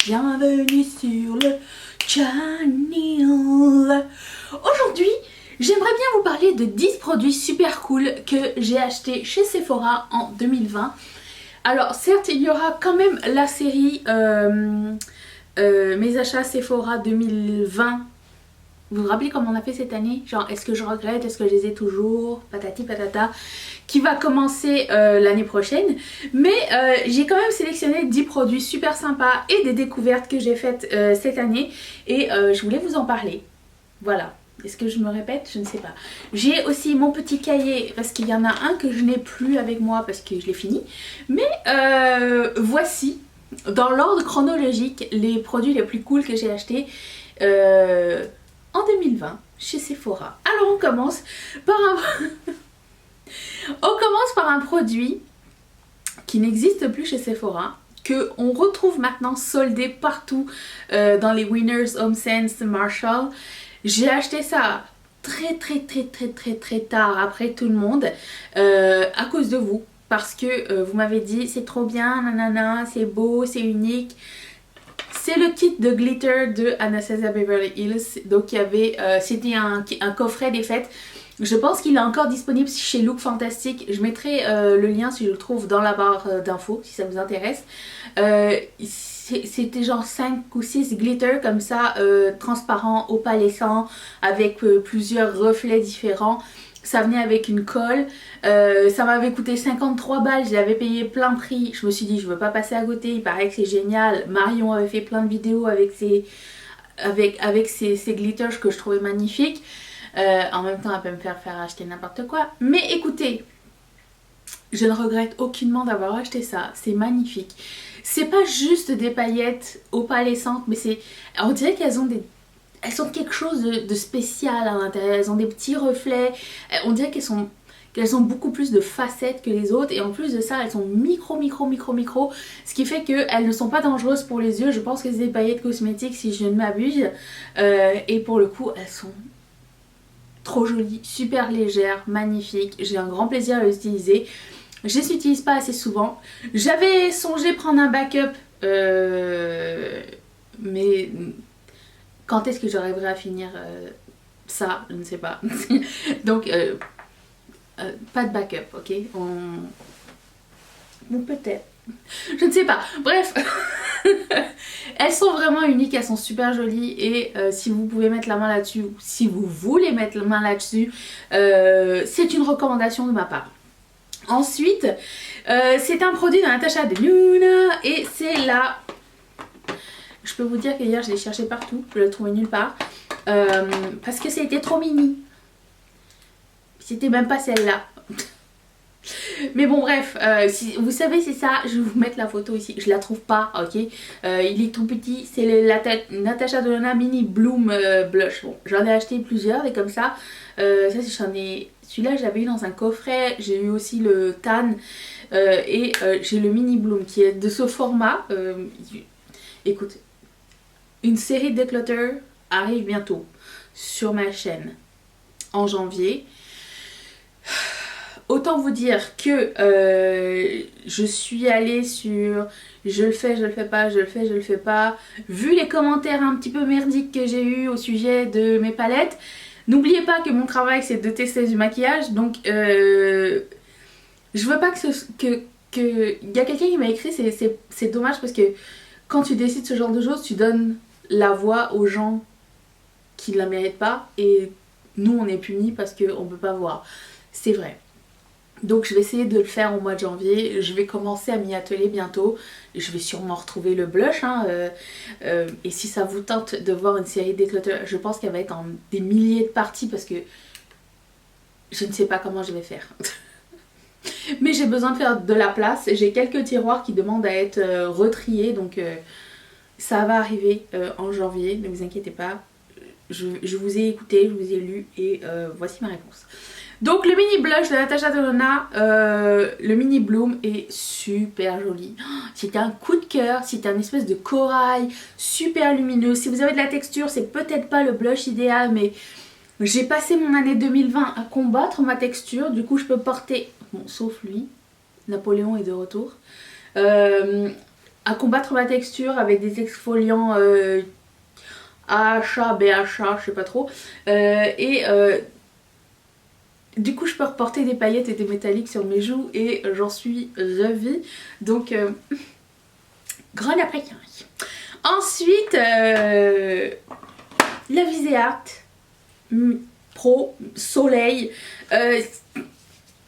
Bienvenue sur le channel. Aujourd'hui, j'aimerais bien vous parler de 10 produits super cool que j'ai achetés chez Sephora en 2020. Alors certes, il y aura quand même la série mes achats Sephora 2020. Vous vous rappelez comment on a fait cette année? Genre, est-ce que je regrette? Est-ce que je les ai toujours? Patati patata. Qui va commencer l'année prochaine. Mais j'ai quand même sélectionné 10 produits super sympas et des découvertes que j'ai faites cette année. Et je voulais vous en parler. Voilà. Est-ce que je me répète? Je ne sais pas. J'ai aussi mon petit cahier parce qu'il y en a un que je n'ai plus avec moi parce que je l'ai fini. Mais voici, dans l'ordre chronologique, les produits les plus cool que j'ai achetés en 2020 chez Sephora. Alors on commence par un produit qui n'existe plus chez Sephora, que on retrouve maintenant soldé partout dans les Winners, HomeSense, Marshall. J'ai acheté ça très tard après tout le monde à cause de vous, parce que vous m'avez dit c'est trop bien, nanana, c'est beau, c'est unique. C'est le kit de glitter de Anastasia Beverly Hills. Donc il y avait, c'était un coffret des fêtes. Je pense qu'il est encore disponible chez Look Fantastic. Je mettrai le lien si je le trouve dans la barre d'infos si ça vous intéresse. C'était genre 5 ou 6 glitters comme ça, transparents, opalescents, avec plusieurs reflets différents. Ça venait avec une colle, ça m'avait coûté 53 balles, je l'avais payé plein prix. Je me suis dit je veux pas passer à côté, il paraît que c'est génial. Marion avait fait plein de vidéos avec ses glitters que je trouvais magnifiques. En même temps elle peut me faire acheter n'importe quoi. Mais écoutez, je ne regrette aucunement d'avoir acheté ça, c'est magnifique. C'est pas juste des paillettes opalescentes, mais on dirait qu'elles ont quelque chose de spécial à l'intérieur. Elles ont des petits reflets. On dirait qu'elles ont beaucoup plus de facettes que les autres. Et en plus de ça, elles sont micro. Ce qui fait qu'elles ne sont pas dangereuses pour les yeux. Je pense que c'est des paillettes cosmétiques si je ne m'abuse. Et pour le coup, elles sont trop jolies, super légères, magnifiques. J'ai un grand plaisir à les utiliser. Je les utilise pas assez souvent. J'avais songé prendre un backup. Mais quand est-ce que j'arriverai à finir ça? Je ne sais pas. Donc, pas de backup, ok? Ou peut-être. Je ne sais pas. Bref. Elles sont vraiment uniques, elles sont super jolies. Et si vous pouvez mettre la main là-dessus, ou si vous voulez mettre la main là-dessus, c'est une recommandation de ma part. Ensuite, c'est un produit de Natasha Denona. Et c'est la... Je peux vous dire que hier je l'ai cherché partout, je l'ai trouvé nulle part. Parce que c'était trop mini. C'était même pas celle-là. Mais bon bref, vous savez c'est ça, je vais vous mettre la photo ici. Je la trouve pas, ok. Il est tout petit, c'est la Natasha Denona Mini Bloom Blush. Bon, j'en ai acheté plusieurs et comme ça, celui-là j'avais eu dans un coffret. J'ai eu aussi le Tan et j'ai le Mini Bloom qui est de ce format. Écoute, une série de declutter arrive bientôt sur ma chaîne en janvier. Autant vous dire que je suis allée sur je le fais, je le fais pas, je le fais, je le fais pas. Vu les commentaires un petit peu merdiques que j'ai eu au sujet de mes palettes, n'oubliez pas que mon travail c'est de tester du maquillage. Donc je veux pas que il y a quelqu'un qui m'a écrit, c'est dommage parce que quand tu décides ce genre de choses, tu donnes la voix aux gens qui ne la méritent pas et nous on est punis parce qu'on ne peut pas voir. C'est vrai. Donc je vais essayer de le faire au mois de janvier. Je vais commencer à m'y atteler bientôt. Je vais sûrement retrouver le blush. Et si ça vous tente de voir une série d'éclateurs, je pense qu'elle va être en des milliers de parties parce que je ne sais pas comment je vais faire. Mais j'ai besoin de faire de la place. J'ai quelques tiroirs qui demandent à être retriés. Donc ça va arriver en janvier. Ne vous inquiétez pas. Je vous ai écouté, je vous ai lu et voici ma réponse. Donc le mini blush de Natasha Denona, le mini bloom est super joli. C'était un coup de cœur, c'était un espèce de corail super lumineux. Si vous avez de la texture, c'est peut-être pas le blush idéal, mais j'ai passé mon année 2020 à combattre ma texture. Du coup je peux porter, bon sauf lui, Napoléon est de retour, à combattre la texture avec des exfoliants AHA, BHA, je sais pas trop. Du coup je peux reporter des paillettes et des métalliques sur mes joues et j'en suis ravie. Donc grande appréciation. Ensuite la Viseart Pro Soleil.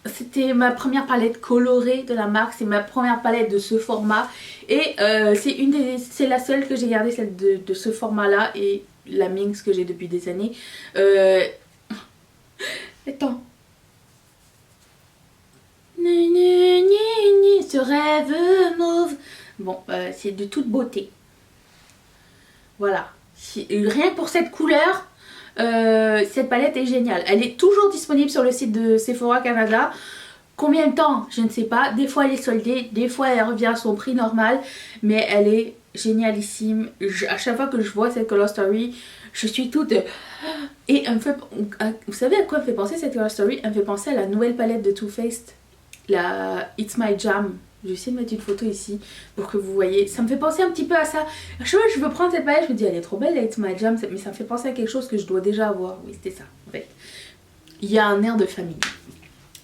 C'était ma première palette colorée de la marque, c'est ma première palette de ce format et c'est la seule que j'ai gardée, celle de ce format là, et la Minx que j'ai depuis des années. Attends. Ce rêve mauve. Bon, c'est de toute beauté. Voilà. Rien que pour cette couleur, cette palette est géniale. Elle est toujours disponible sur le site de Sephora Canada. Combien de temps? Je ne sais pas. Des fois elle est soldée, des fois elle revient à son prix normal. Mais elle est génialissime. À chaque fois que je vois cette Color Story, je suis toute... Et elle me fait... Vous savez à quoi elle me fait penser cette Color Story? Elle me fait penser à la nouvelle palette de Too Faced. La It's My Jam. Je vais essayer de mettre une photo ici pour que vous voyez. Ça me fait penser un petit peu à ça. Je sais pas, je veux prendre cette palette, je me dis elle est trop belle la It's My Jam, mais ça me fait penser à quelque chose que je dois déjà avoir. Oui, c'était ça en fait. Il y a un air de famille.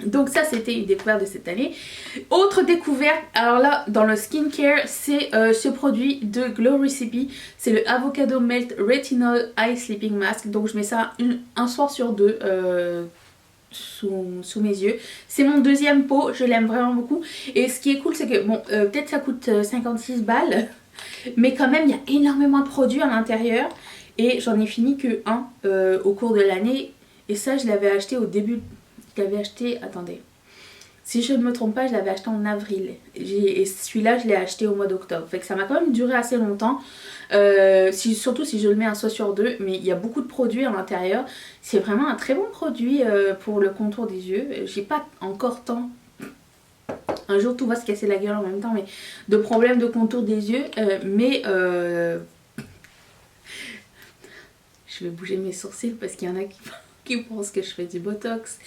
Donc ça c'était une découverte de cette année. Autre découverte, alors là dans le skincare, c'est ce produit de Glow Recipe. C'est le Avocado Melt Retinol Eye Sleeping Mask. Donc je mets ça un soir sur deux sous mes yeux. C'est mon deuxième pot, je l'aime vraiment beaucoup. Et ce qui est cool c'est que bon peut-être ça coûte 56 balles, mais quand même il y a énormément de produits à l'intérieur. Et j'en ai fini que un au cours de l'année. Et ça je l'avais acheté au début. Je l'avais acheté, attendez, si je ne me trompe pas, je l'avais acheté en avril. Et celui-là, je l'ai acheté au mois d'octobre. Fait que ça m'a quand même duré assez longtemps. Surtout si je le mets un soir sur deux. Mais il y a beaucoup de produits à l'intérieur. C'est vraiment un très bon produit pour le contour des yeux. J'ai pas encore tant... Un jour tout va se casser la gueule en même temps, mais de problèmes de contour des yeux. Je vais bouger mes sourcils parce qu'il y en a qui pensent que je fais du botox.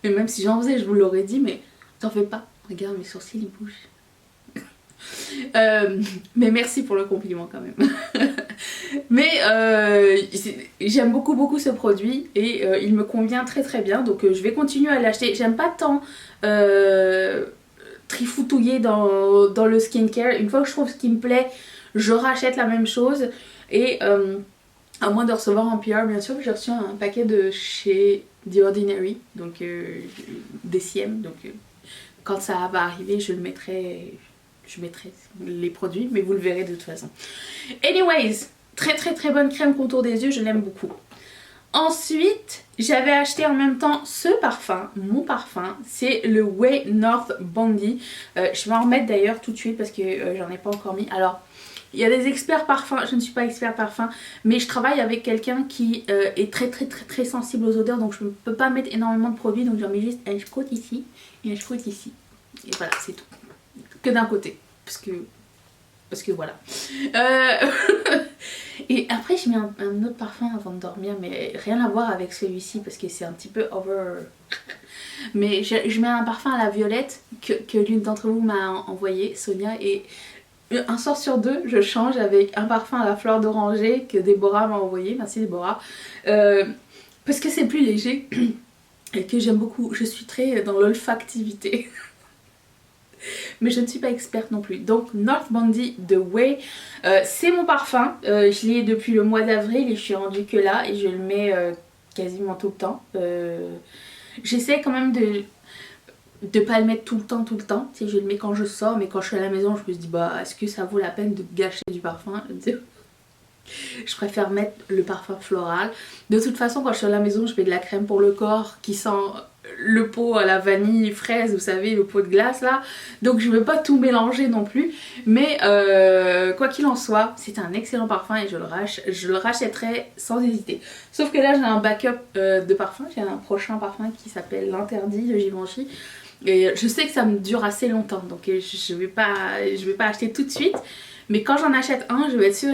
Mais même si j'en faisais, je vous l'aurais dit, mais t'en fais pas. Regarde, mes sourcils ils bougent. Mais merci pour le compliment quand même. Mais j'aime beaucoup ce produit et il me convient très très bien. Donc je vais continuer à l'acheter. J'aime pas tant trifouiller dans le skincare. Une fois que je trouve ce qui me plaît, je rachète la même chose. Et à moins de recevoir en PR bien sûr, j'ai reçu un paquet de chez The Ordinary, donc DCM, donc quand ça va arriver je mettrai les produits, mais vous le verrez de toute façon. Anyways, très bonne crème contour des yeux, je l'aime beaucoup. Ensuite, j'avais acheté en même temps ce parfum, mon parfum, c'est le Way North Bondi. Je vais en remettre d'ailleurs tout de suite parce que j'en ai pas encore mis. Alors, il y a des experts parfums, je ne suis pas expert parfum, mais je travaille avec quelqu'un qui est très sensible aux odeurs, donc je ne peux pas mettre énormément de produits, donc j'en mets juste un scout ici et un scout ici. Et voilà, c'est tout. Que d'un côté, parce que voilà. Et après je mets un autre parfum avant de dormir, mais rien à voir avec celui-ci parce que c'est un petit peu over. Mais je mets un parfum à la violette que l'une d'entre vous m'a envoyé, Sonia, et un soir sur deux je change avec un parfum à la fleur d'oranger que Déborah m'a envoyé. Merci Déborah. Parce que c'est plus léger et que j'aime beaucoup. Je suis très dans l'olfactivité. Mais je ne suis pas experte non plus. Donc North Bondi The Way, c'est mon parfum. Je l'ai depuis le mois d'avril et je suis rendue que là et je le mets quasiment tout le temps. J'essaie quand même de pas le mettre tout le temps. Tu sais, je le mets quand je sors, mais quand je suis à la maison je me dis bah est-ce que ça vaut la peine de gâcher du parfum? Je préfère mettre le parfum floral. De toute façon quand je suis à la maison je mets de la crème pour le corps qui sent le pot à la vanille fraise, vous savez, le pot de glace là. Donc je ne veux pas tout mélanger non plus. Mais quoi qu'il en soit, c'est un excellent parfum et je le rachèterai sans hésiter. Sauf que là j'ai un backup de parfum. J'ai un prochain parfum qui s'appelle l'Interdit de Givenchy. Et je sais que ça me dure assez longtemps. Donc je vais pas acheter tout de suite. Mais quand j'en achète un, je vais être sûre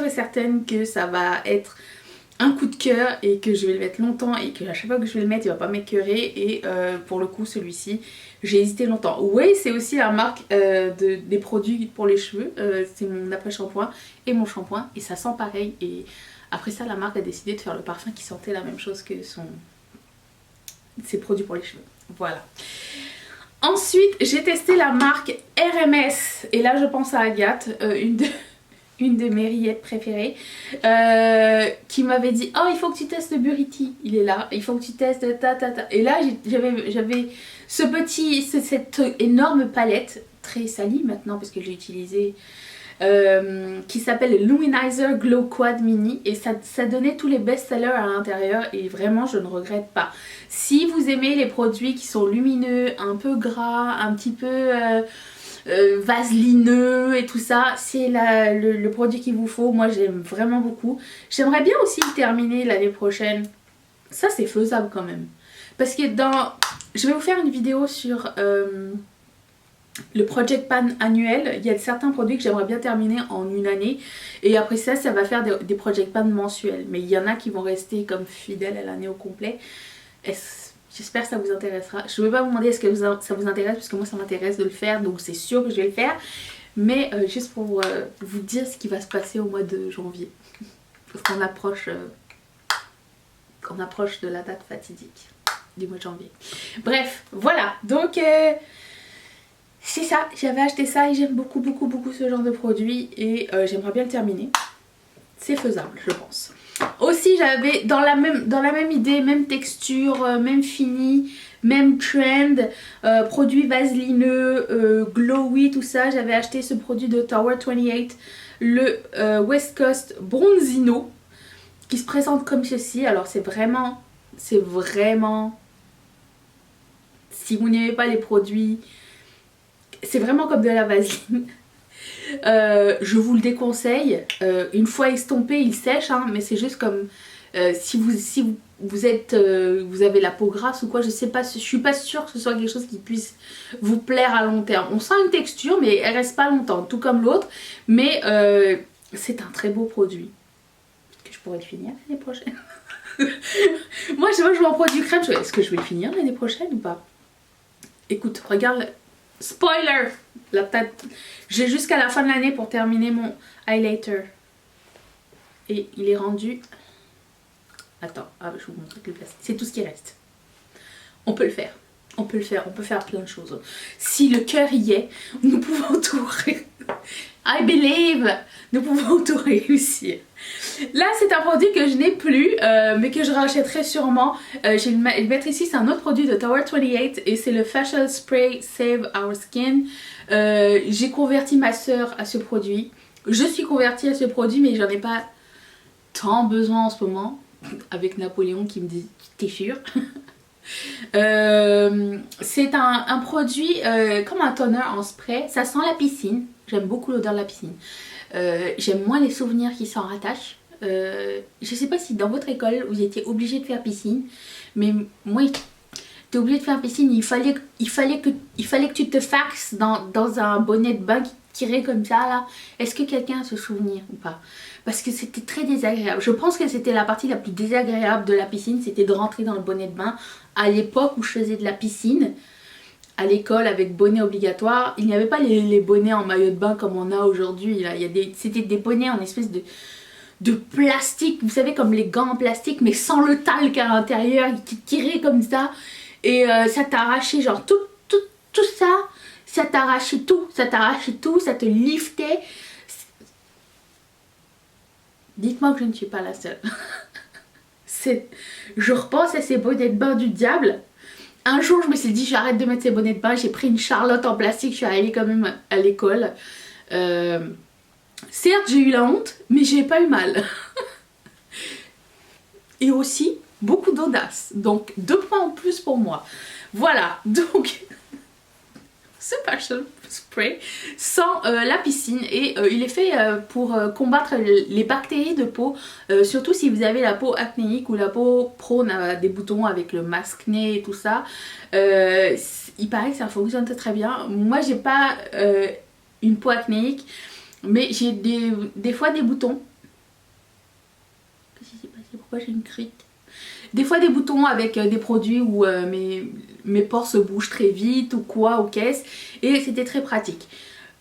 et certaine que ça va être un coup de cœur et que je vais le mettre longtemps et que à chaque fois que je vais le mettre il va pas m'écœurer. Et pour le coup celui-ci j'ai hésité longtemps. Oui, c'est aussi la marque des produits pour les cheveux, c'est mon après shampoing et mon shampoing et ça sent pareil. Et après ça la marque a décidé de faire le parfum qui sentait la même chose que ses produits pour les cheveux. Voilà. Ensuite j'ai testé la marque RMS et là je pense à Agathe, une de mes rillettes préférées, qui m'avait dit oh il faut que tu testes le Buriti, il est là, il faut que tu testes ta. Et là j'avais cette énorme palette, très salie maintenant parce que j'ai utilisé, qui s'appelle le Luminizer Glow Quad Mini et ça donnait tous les best-sellers à l'intérieur et vraiment je ne regrette pas. Si vous aimez les produits qui sont lumineux, un peu gras, un petit peu vaselineux et tout ça, c'est le produit qu'il vous faut. Moi j'aime vraiment beaucoup. J'aimerais bien aussi le terminer l'année prochaine. Ça c'est faisable quand même. Parce que je vais vous faire une vidéo sur le Project Pan annuel. Il y a certains produits que j'aimerais bien terminer en une année. Et après ça va faire des Project Pan mensuels. Mais il y en a qui vont rester comme fidèles à l'année au complet. J'espère que ça vous intéressera. Je ne vais pas vous demander est-ce que ça vous intéresse parce que moi ça m'intéresse de le faire. Donc c'est sûr que je vais le faire. Mais juste pour vous dire ce qui va se passer au mois de janvier. Parce qu'on approche de la date fatidique du mois de janvier. Bref, voilà. Donc c'est ça. J'avais acheté ça et j'aime beaucoup ce genre de produit. Et j'aimerais bien le terminer. C'est faisable je pense. Aussi j'avais dans la même idée, même texture, même fini, même trend, produit vaselineux, glowy, tout ça. J'avais acheté ce produit de Tower 28, le West Coast Bronzino, qui se présente comme ceci. Alors c'est vraiment, si vous n'aimez pas les produits, c'est vraiment comme de la vaseline. Je vous le déconseille. Une fois estompé il sèche hein, mais c'est juste comme si vous avez la peau grasse ou quoi, je sais pas, je suis pas sûre que ce soit quelque chose qui puisse vous plaire à long terme. On sent une texture mais elle reste pas longtemps, tout comme l'autre, mais c'est un très beau produit que je pourrais le finir l'année prochaine. Moi je vois en produit crème, est-ce que je vais le finir l'année prochaine ou pas? Écoute, regarde. Spoiler! J'ai jusqu'à la fin de l'année pour terminer mon highlighter. Et il est rendu... Attends, je vais vous montrer le plastique. C'est tout ce qui reste. On peut le faire. On peut faire plein de choses. Si le cœur y est, nous pouvons tout... I believe! Nous pouvons tout réussir. Là c'est un produit que je n'ai plus mais que je rachèterai sûrement. Je vais le mettre ici, c'est un autre produit de Tower 28 et c'est le Facial Spray Save Our Skin. J'ai converti ma soeur à ce produit. Je suis convertie à ce produit mais j'en ai pas tant besoin en ce moment. Avec Napoléon qui me dit t'es sûr? C'est un produit comme un toner en spray. Ça sent la piscine. J'aime beaucoup l'odeur de la piscine. J'aime moins les souvenirs qui s'en rattachent. Je sais pas si dans votre école vous étiez obligé de faire piscine, mais moi t'es obligé de faire piscine. Il fallait que tu te faxes dans un bonnet de bain qui tirait comme ça là. Est-ce que quelqu'un a ce souvenir ou pas? Parce que c'était très désagréable. Je pense que c'était la partie la plus désagréable de la piscine, c'était de rentrer dans le bonnet de bain. À l'époque où je faisais de la piscine à l'école avec bonnet obligatoire, il n'y avait pas les bonnets en maillot de bain comme on a aujourd'hui. C'était des bonnets en espèce de plastique, vous savez, comme les gants en plastique mais sans le talc à l'intérieur qui tirait comme ça. Et ça t'arrachait genre tout ça, ça t'arrachait tout, ça te liftait. Dites-moi que je ne suis pas la seule. Je repense à ces bonnets de bain du diable. Un jour je me suis dit j'arrête de mettre ces bonnets de bain, j'ai pris une Charlotte en plastique, je suis allée quand même à l'école. Certes j'ai eu la honte mais j'ai pas eu mal. Et aussi beaucoup d'audace, donc 2 points en plus pour moi. Voilà, donc ce Facial Spray sans la piscine et il est fait pour combattre les bactéries de peau, surtout si vous avez la peau acnéique ou la peau prone à des boutons avec le masque-nez et tout ça. Il paraît que ça fonctionne très bien. Moi j'ai pas une peau acnéique mais j'ai des fois des boutons. Qu'est-ce qui s'est passé? pourquoi j'ai une crique. Des fois des boutons avec des produits où mes pores se bougent très vite ou quoi, aux caisses. Et c'était très pratique.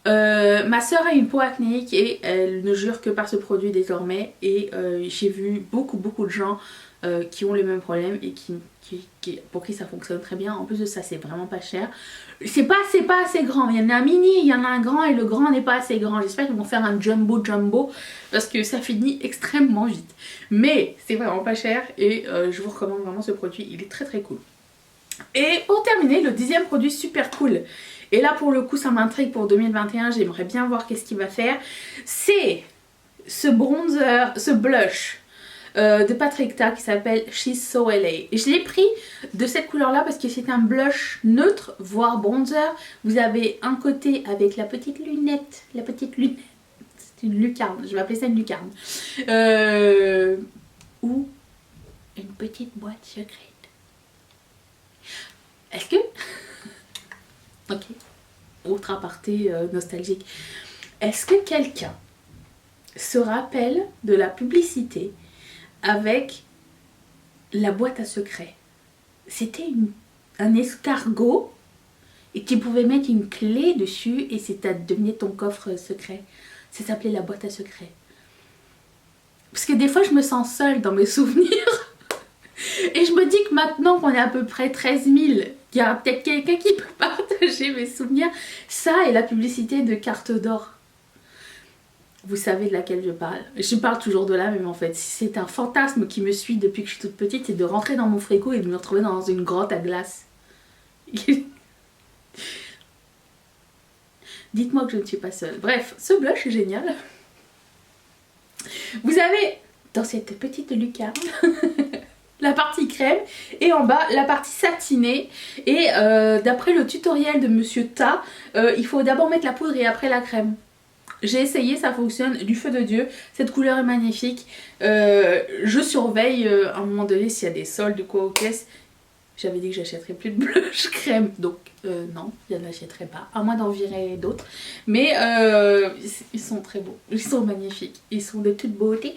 Ma soeur a une peau acnéique et elle ne jure que par ce produit désormais. Et j'ai vu beaucoup de gens qui ont les mêmes problèmes et pour qui ça fonctionne très bien. En plus de ça, c'est vraiment pas cher. C'est pas assez grand. Il y en a un mini, il y en a un grand et le grand n'est pas assez grand. J'espère qu'ils vont faire un jumbo parce que ça finit extrêmement vite. Mais c'est vraiment pas cher et je vous recommande vraiment ce produit. Il est très cool. Et pour terminer, le 10e produit super cool. Et là pour le coup ça m'intrigue pour 2021. J'aimerais bien voir qu'est-ce qu'il va faire. C'est ce bronzer, ce blush. De Patrick Ta qui s'appelle She's So LA. Et je l'ai pris de cette couleur là parce que c'est un blush neutre voire bronzer. Vous avez un côté avec la petite lunette, c'est une lucarne, je vais appeler ça une lucarne, ou une petite boîte secrète. Est-ce que ok, autre aparté nostalgique, est-ce que quelqu'un se rappelle de la publicité avec la boîte à secret? C'était un escargot et tu pouvais mettre une clé dessus et ça devenait ton coffre secret. Ça s'appelait la boîte à secret. Parce que des fois je me sens seule dans mes souvenirs et je me dis que maintenant qu'on est à peu près 13 000, il y a peut-être quelqu'un qui peut partager mes souvenirs. Ça et la publicité de carte d'or. Vous savez de laquelle je parle. Je parle toujours de la même en fait. C'est un fantasme qui me suit depuis que je suis toute petite, c'est de rentrer dans mon frigo et de me retrouver dans une grotte à glace. Dites-moi que je ne suis pas seule. Bref, ce blush est génial. Vous avez dans cette petite lucarne la partie crème et en bas la partie satinée. Et d'après le tutoriel de Monsieur Ta, il faut d'abord mettre la poudre et après la crème. J'ai essayé, ça fonctionne du feu de Dieu. Cette couleur est magnifique. Je surveille à un moment donné s'il y a des soldes ou quoi aux caisses. J'avais dit que j'achèterais plus de blush crème. Donc non, je n'achèterai pas. À moins d'en virer d'autres. Mais ils sont très beaux. Ils sont magnifiques. Ils sont de toute beauté.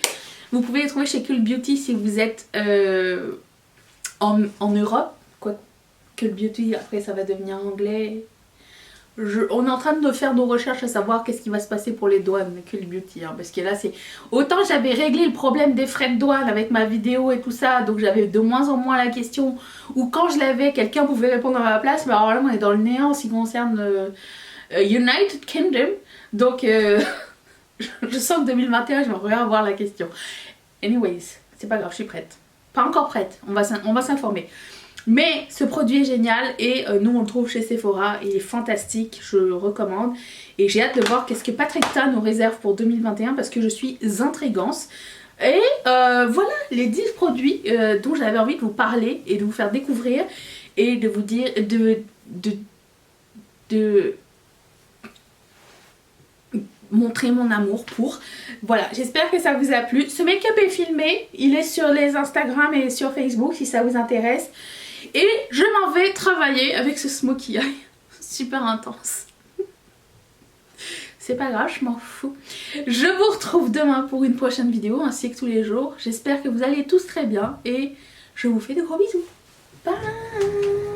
Vous pouvez les trouver chez Cult Beauty si vous êtes en Europe. Quoi, Cult Beauty, après ça va devenir anglais. On est en train de faire nos recherches à savoir qu'est-ce qui va se passer pour les douanes Cult Beauty, hein, parce que là c'est... Autant j'avais réglé le problème des frais de douane avec ma vidéo et tout ça, donc j'avais de moins en moins la question, ou quand je l'avais, quelqu'un pouvait répondre à ma place, mais alors là on est dans le néant en ce qui concerne United Kingdom, donc je sens que 2021 je vais revoir la question. Anyways, c'est pas grave, je suis prête. Pas encore prête, on va s'informer. Mais ce produit est génial et nous on le trouve chez Sephora, il est fantastique, je le recommande. Et j'ai hâte de voir qu'est-ce que Patrick Ta nous réserve pour 2021 parce que je suis intrigance. Et voilà les 10 produits dont j'avais envie de vous parler et de vous faire découvrir et de vous dire de montrer mon amour pour. Voilà, j'espère que ça vous a plu. Ce make-up est filmé, il est sur les Instagram et sur Facebook si ça vous intéresse. Et je m'en vais travailler avec ce smokey eye super intense. C'est pas grave, je m'en fous. Je vous retrouve demain pour une prochaine vidéo ainsi que tous les jours. J'espère que vous allez tous très bien et je vous fais de gros bisous. Bye!